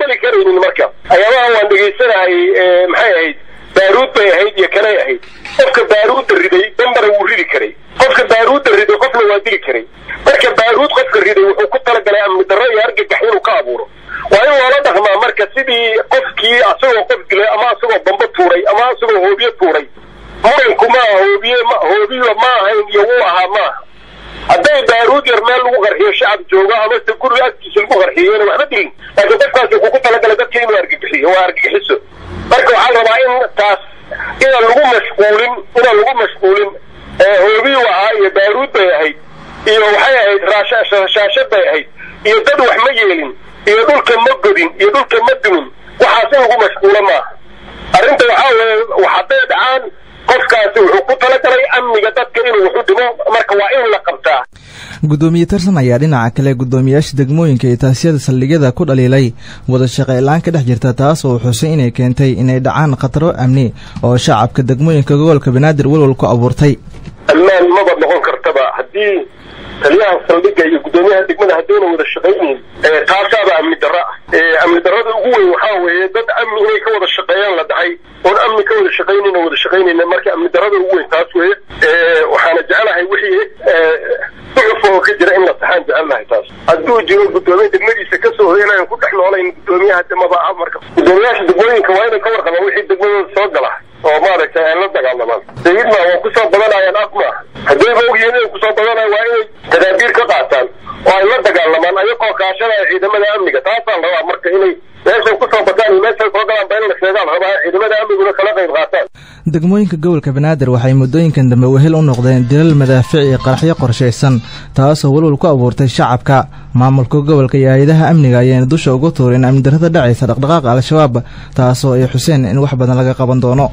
aqbali karaynin marka ayaamaha waan dhegaysanahay maxay ahayd baaruud bay ahayd iyo kale ahayd qofka baaruudda riday dambara wuu ridi karay qofka baaruudda riday qofna waa dili karay marka baaruud qofka riday wuxuu ku talagalay amni darro iyo argagax inuu ka abuuro waa in loola dhaqmaa marka sidii qofkii asagoo qof dilay ama asagoo bamba tuuray ama asagoo hoobiye tuuray muranku maaha hoobiyo ma ahayn iyo wuu ahaa maaha hadday baaruud yar meel lagu qarxiyo shacab jooga ama se guri agtiisa lagu qarxiyona waxba dilin laakiin qofkaasi wuxuu ku talagalay dadka inuu argagixiyo waa argagixiso marka waxaa rabaa in taas inaan lagu mashquulin hoobiyu ahaa iyo baaruud bay ahayd iyo waxay ahayd raashaashad bay ahayd iyo dad wax ma yeelin iyo dhulka ma godin iyo dhulka ma dumin waxaas in lagu mashquulo maaha arrinta waxaa weeye hadday dhacaan qofkaasi wuxuu ku talagalay amniga dadka inuu wuxu dhimo marka waa in la qabtaa gudoomiye tarsan ayaa dhinaca kale gudoomiyaasha degmooyinka iyo taasiyada saldhigyada ku dhaliilay wada shaqeyn ka dhex jirta taas oo xusay inay keentay inay dhacaan khataro amni oo shacabka degmooyinka gobolka Banaadir walwal ku abuurtay almaan ma bad noqon kartaba hadii taliyaha saldhigga iyo gudoomiyaha degmada hadayna wada shaqeeyeen taasaba amni darrada ugu weyn waxaa weeye dad amni inay ka wada shaqeeyaan la dhahay oo amni ka wada shaqeynayna marka amni darrada ugu weyn taas weeye waxaana jecelahay wixii oo ka jira in la saxaan jecelahay taas hadduu jiro gudoomiye degmadiisa ka soo hoyanayo ku dhex noolayn gudoomiyaha degmada marka gudoomiyaasha degmooyinka waa inay ka warqabaan wixii degmadooda soo gala oo maaragtay ay la dagaalamaan sayidna waa ku soo badanayaan aqma haddii ogyihiin inay ku soo badanayaan waa inay tadaabiir ka qaataan oo ay la dagaalamaan ayagoo kaashanaya ciidamada amniga taasaan rabaa marka inay meeshay ku soo bataan iyo meeshay soo galaan baa in la sheegaan rabaa ciidamada amniguna kala qayb qaataan degmooyinka gobolka Banaadir waxay muddooyinkan dambe wehel u noqdeen dilal madaafiic iyo qaraxyo qorsheysan taasoo walwal ku abuurtay shacabka maamulka gobolka iyo hay'adaha amniga ayay dusha ugu tuureen amni darrada dhacaysa dhaqdhaqaaqa al-shabaab taasoo ay xuseen in wax badan laga qaban doono